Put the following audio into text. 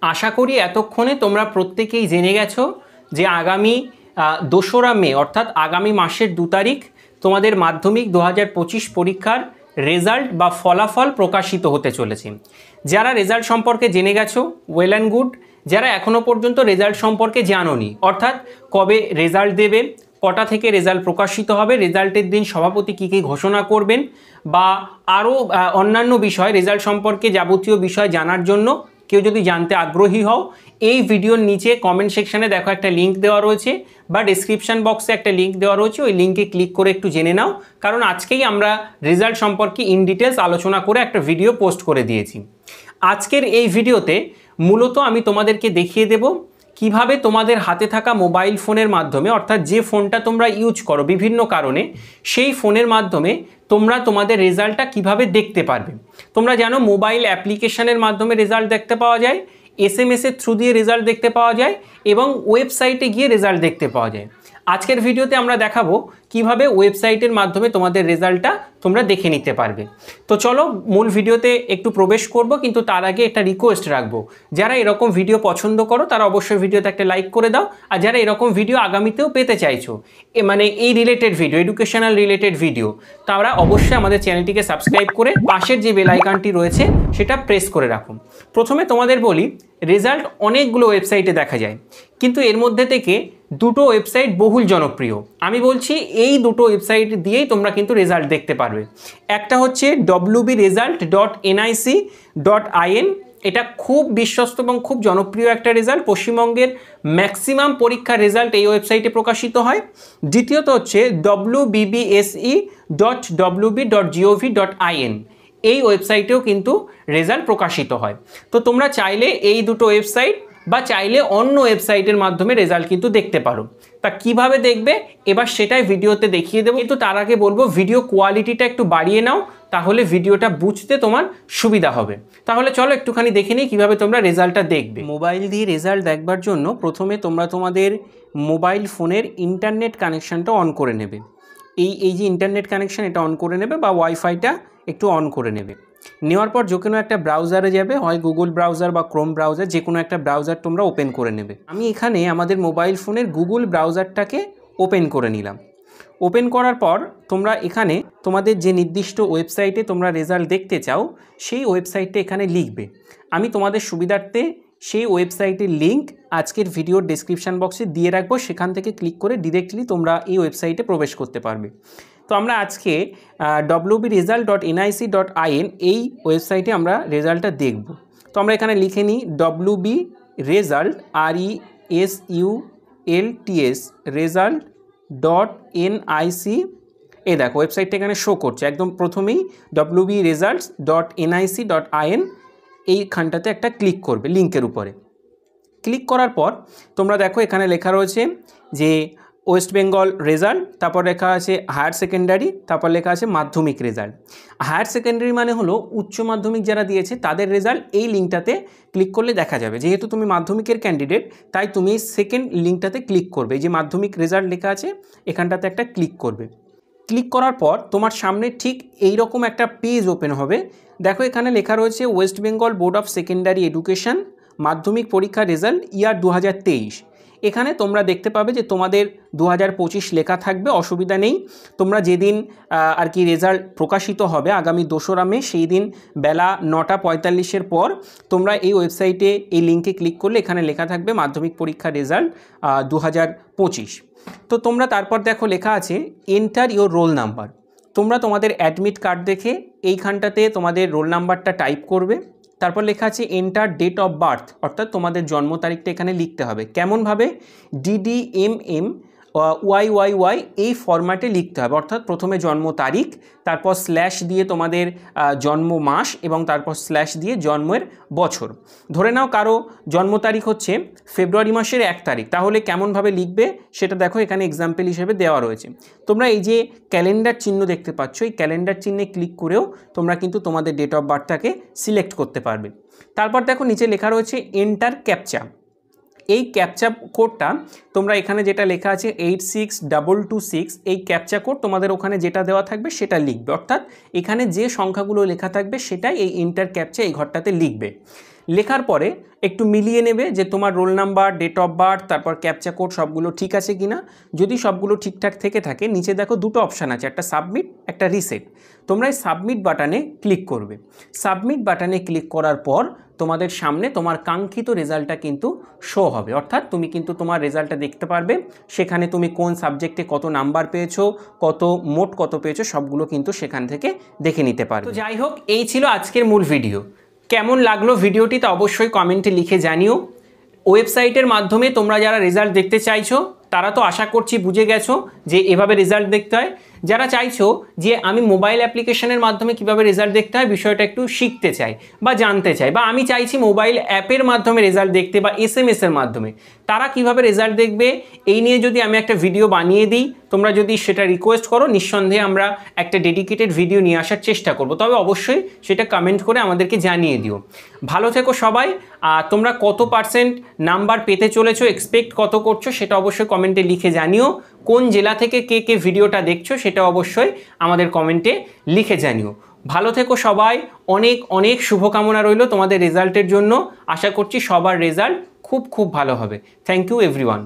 আশা করি এতক্ষণে তোমরা প্রত্যেকেই জেনে গেছো যে আগামী 2রা মে অর্থাৎ আগামী মাসের 2 তারিখ তোমাদের মাধ্যমিক 2025 পরীক্ষার রেজাল্ট বা ফলাফল প্রকাশিত হতে চলেছে। যারা রেজাল্ট সম্পর্কে জেনে গেছো ওয়েল অ্যান্ড গুড, যারা এখনও পর্যন্ত রেজাল্ট সম্পর্কে জানোনি অর্থাৎ কবে রেজাল্ট দেবে, কটা থেকে রেজাল্ট প্রকাশিত হবে, রেজাল্টের দিন সভাপতি কী কী ঘোষণা করবেন বা আরও অন্যান্য বিষয় রেজাল্ট সম্পর্কে যাবতীয় বিষয় জানার জন্য কেউ যদি জানতে আগ্রহী হও, এই ভিডিওর নিচে কমেন্ট সেকশানে দেখো একটা লিঙ্ক দেওয়া রয়েছে বা ডেসক্রিপশন বক্সে একটা লিঙ্ক দেওয়া রয়েছে, ওই লিঙ্কে ক্লিক করে একটু জেনে নাও। কারণ আজকেই আমরা রেজাল্ট সম্পর্কে ইন ডিটেলস আলোচনা করে একটা ভিডিও পোস্ট করে দিয়েছি। আজকের এই ভিডিওতে মূলত আমি তোমাদেরকে দেখিয়ে দেব কিভাবে তোমাদের হাতে থাকা মোবাইল ফোনের মাধ্যমে অর্থাৎ যে ফোনটা তোমরা ইউজ করো বিভিন্ন কারণে, সেই ফোনের মাধ্যমে তোমরা তোমাদের রেজাল্টটা কিভাবে দেখতে পারবে। তোমরা জানো মোবাইল অ্যাপ্লিকেশনের মাধ্যমে রেজাল্ট দেখতে পাওয়া যায়, SMS-এর থ্রু দিয়ে রেজাল্ট দেখতে পাওয়া যায় এবং ওয়েবসাইটে গিয়ে রেজাল্ট দেখতে পাওয়া যায়। আজকের ভিডিওতে আমরা দেখাবো কিভাবে ওয়েবসাইটের মাধ্যমে তোমাদের রেজাল্টটা তোমরা দেখে নিতে পারবে। তো চলো মূল ভিডিওতে একটু প্রবেশ করব, কিন্তু তার আগে একটা রিকোয়েস্ট রাখবো, যারা এরকম ভিডিও পছন্দ করো তারা অবশ্যই ভিডিওতে একটা লাইক করে দাও, আর যারা এরকম ভিডিও আগামীতেও পেতে চাইছো মানে এই related video, educational related video, তারা অবশ্যই আমাদের চ্যানেলটিকে সাবস্ক্রাইব করে পাশের যে বেল আইকনটি রয়েছে সেটা প্রেস করে রাখুন। প্রথমে তোমাদের বলি, রেজাল্ট অনেকগুলো ওয়েবসাইটে দেখা যায়, কিন্তু এর মধ্যে থেকে দুটো ওয়েবসাইট বহুল জনপ্রিয়। আমি বলছি এই দুটো ওয়েবসাইট দিয়েই তোমরা কিন্তু রেজাল্ট দেখতে পারবে। একটা হচ্ছে wbresult.nic.in, এটা খুব বিশ্বস্ত এবং খুব জনপ্রিয় একটা রেজাল্ট। পশ্চিমবঙ্গের ম্যাক্সিমাম পরীক্ষার রেজাল্ট এই ওয়েবসাইটে প্রকাশিত হয়। দ্বিতীয়ত হচ্ছে wbbse.wb.gov.in, এই ওয়েবসাইটেও কিন্তু রেজাল্ট প্রকাশিত হয়। তো তোমরা চাইলে এই দুটো ওয়েবসাইট বা চাইলে অন্য ওয়েবসাইটের মাধ্যমে রেজাল্ট কিন্তু দেখতে পারো। তা কিভাবে দেখবে এবার সেটাই ভিডিওতে দেখিয়ে দেবো, কিন্তু তার আগে বলবো ভিডিও কোয়ালিটিটা একটু বাড়িয়ে নাও, তাহলে ভিডিওটা বুঝতে তোমার সুবিধা হবে। তাহলে চলো একটুখানি দেখে নিই কীভাবে তোমরা রেজাল্টটা দেখবে। মোবাইল দিয়ে রেজাল্ট দেখবার জন্য প্রথমে তোমরা তোমাদের মোবাইল ফোনের ইন্টারনেট কানেকশানটা অন করে নেবে। এই যে ইন্টারনেট কানেকশান এটা অন করে নেবে বা ওয়াইফাইটা একটু অন করে নেবে। নেওয়ার পর যে কোনো একটা ব্রাউজারে যাবে, হয় গুগল ব্রাউজার বা ক্রোম ব্রাউজার, যে কোনো একটা ব্রাউজার তোমরা ওপেন করে নেবে। আমি এখানে আমাদের মোবাইল ফোনের গুগল ব্রাউজারটাকে ওপেন করে নিলাম। ওপেন করার পর তোমরা এখানে তোমাদের যে নির্দিষ্ট ওয়েবসাইটে তোমরা রেজাল্ট দেখতে চাও সেই ওয়েবসাইটটা এখানে লিখবে। আমি তোমাদের সুবিধার্থে সেই ওয়েবসাইটের লিঙ্ক আজকের ভিডিওর ডেসক্রিপশান বক্সে দিয়ে রাখবো, সেখান থেকে ক্লিক করে ডিরেক্টলি তোমরা এই ওয়েবসাইটে প্রবেশ করতে পারবে। তো আমরা আজকে wbresult.nic.in এই ওয়েবসাইটে আমরা রেজাল্টটা দেখব। তো আমরা এখানে লিখে নিই wbresult result.nic, এই দেখো ওয়েবসাইটটা এখানে শো করছে একদম প্রথমেই wbresult.nic.in, এইখানটাতে একটা ক্লিক করবে লিঙ্কের উপরে। ক্লিক করার পর তোমরা দেখো এখানে লেখা রয়েছে যে ওয়েস্ট বেঙ্গল রেজাল্ট, তারপর লেখা আছে হায়ার সেকেন্ডারি, তারপর লেখা আছে মাধ্যমিক রেজাল্ট। হায়ার সেকেন্ডারি মানে হলো উচ্চ মাধ্যমিক যারা দিয়েছে তাদের রেজাল্ট এই লিঙ্কটাতে ক্লিক করলে দেখা যাবে। যেহেতু তুমি মাধ্যমিকের ক্যান্ডিডেট তাই তুমি সেকেন্ড লিঙ্কটাতে ক্লিক করবে, যে মাধ্যমিক রেজাল্ট লেখা আছে এখানটাতে একটা ক্লিক করবে। ক্লিক করার পর তোমার সামনে ঠিক এই রকম একটা পেজ ওপেন হবে। দেখো এখানে লেখা রয়েছে West Bengal board of secondary education মাধ্যমিক পরীক্ষা রেজাল্ট ইয়ার 2023। এখানে তোমরা দেখতে পাবে যে তোমাদের 2025 লেখা থাকবে, অসুবিধা নেই। তোমরা যেদিন আর কি রেজাল্ট প্রকাশিত হবে আগামী 2রা মে, সেই দিন বেলা 9:45 পর তোমরা এই ওয়েবসাইটে এই লিঙ্কে ক্লিক করলে এখানে লেখা থাকবে মাধ্যমিক পরীক্ষার রেজাল্ট 2025। তো তোমরা তারপর দেখো লেখা আছে এন্টার ইওর রোল নাম্বার। তোমরা তোমাদের অ্যাডমিট কার্ড দেখে এইখানটাতে তোমাদের রোল নাম্বারটা টাইপ করবে। তারপর লেখা আছে এন্টার ডেট অফ বার্থ, অর্থাৎ তোমাদের জন্ম তারিখটা এখানে লিখতে হবে। কেমনভাবে? DDMMYYY এই ফরম্যাটে লিখতে হবে, অর্থাৎ প্রথমে জন্ম তারিখ, তারপর স্ল্যাশ দিয়ে তোমাদের জন্ম মাস এবং তারপর স্ল্যাশ দিয়ে জন্মের বছর। ধরে নাও কারো জন্ম তারিখ হচ্ছে ফেব্রুয়ারি মাসের 1 তারিখ, তাহলে কেমনভাবে লিখবে সেটা দেখো এখানে এক্সাম্পল হিসেবে দেওয়া রয়েছে। তোমরা এই যে ক্যালেন্ডার চিহ্ন দেখতে পাচ্ছ, এই ক্যালেন্ডার চিহ্নে ক্লিক করেও তোমরা কিন্তু তোমাদের ডেট অফ বার্থটাকে সিলেক্ট করতে পারবে। তারপর দেখো নিচে লেখা রয়েছে এন্টার ক্যাপচা। এই ক্যাপচা কোডটা তোমরা এখানে যেটা লেখা আছে 86226, এই ক্যাপচা কোড তোমাদের ওখানে যেটা দেওয়া থাকবে সেটা লিখবে, অর্থাৎ এখানে যে সংখ্যাগুলো লেখা থাকবে সেটাই এই এন্টার ক্যাপচা এই ঘরটাতে লিখবে। লেখার পরে একটু মিলিয়ে নেবে যে তোমার roll number, date of birth, তারপর ক্যাপচা কোড সবগুলো ঠিক আছে কিনা। যদি সবগুলো ঠিকঠাক থেকে থাকে নিচে দেখো দুটো অপশান আছে, একটা সাবমিট, একটা রিসেট। তোমরা এই সাবমিট বাটনে ক্লিক করবে। সাবমিট বাটনে ক্লিক করার পর তোমাদের সামনে তোমার কাঙ্ক্ষিত রেজাল্টটা কিন্তু শো হবে, অর্থাৎ তুমি কিন্তু তোমার রেজাল্টটা দেখতে পারবে। সেখানে তুমি কোন সাবজেক্টে কত নাম্বার পেয়েছো, মোট কত পেয়েছো সবগুলো কিন্তু সেখান থেকে দেখে নিতে পারবে। তো যাই হোক, এই ছিল আজকের মূল ভিডিও। কেমন লাগলো ভিডিওটি তা অবশ্যই কমেন্টে লিখে জানিও। ওয়েবসাইটের মাধ্যমে তোমরা যারা রেজাল্ট দেখতে চাইছো তারা তো আশা করছি বুঝে গেছো যে এভাবে রেজাল্ট দেখতে হয়। যারা চাইছো যে আমি মোবাইল অ্যাপ্লিকেশনের মাধ্যমে কিভাবে রেজাল্ট দেখতে হয় বিষয়টা একটু শিখতে চাই বা জানতে চাই, বা আমি চাইছি মোবাইল অ্যাপের মাধ্যমে রেজাল্ট দেখতে বা SMS-এর মাধ্যমে, তারা কিভাবে রেজাল্ট দেখবে এই নিয়ে যদি আমি একটা ভিডিও বানিয়ে দিই, তোমরা যদি সেটা রিকোয়েস্ট করো নিঃসন্দেহে আমরা একটা ডেডিকেটেড ভিডিও নিয়ে আসার চেষ্টা করব। তবে অবশ্যই সেটা কমেন্ট করে আমাদেরকে জানিয়ে দিও। ভালো থেকো সবাই। তোমরা কত % নাম্বার পেতে চলেছো, এক্সপেক্ট কত করছো সেটা অবশ্যই কমেন্টে লিখে জানিও। কোন জেলা থেকে কে ভিডিওটা দেখছো সেটা অবশ্যই আমাদের কমেন্টে লিখে জানিও। ভালো থেকো সবাই। অনেক অনেক শুভকামনা রইল তোমাদের রেজাল্টের জন্য। আশা করছি সবার রেজাল্ট খুব খুব ভালো হবে। Thank you everyone.